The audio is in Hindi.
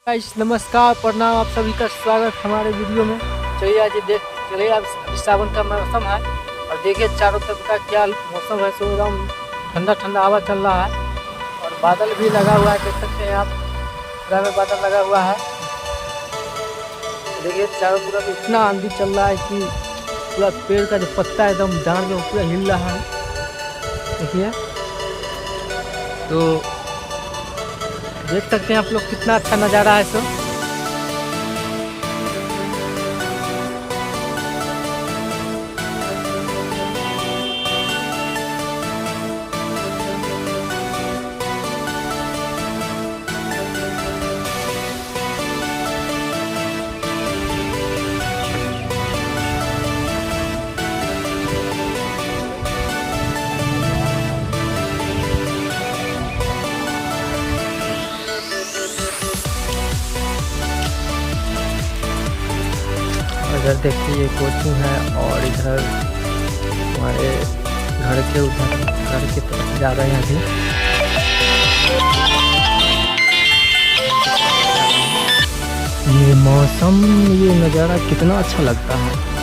गाइस नमस्कार प्रणाम, आप सभी का स्वागत हमारे वीडियो में। चलिए आज चलिए आज सावन का मौसम है और देखिए चारों तरफ का क्या मौसम है। सो एकदम ठंडा ठंडा हवा चल रहा है और बादल भी लगा हुआ है, देख सकते हैं आप। पूरा में बादल लगा हुआ है। देखिए चारों तरफ इतना आंधी चल रहा है कि पूरा पेड़ का जो पत्ता है एकदम डांड में पूरा हिल रहा है। देखिए तो देख सकते हैं आप लोग कितना अच्छा नज़ारा है। सो इधर देखिए ये कोचिंग है और इधर हमारे घर के उधर घर की तरफ जा रहे हैं अभी। ये मौसम, ये नज़ारा कितना अच्छा लगता है।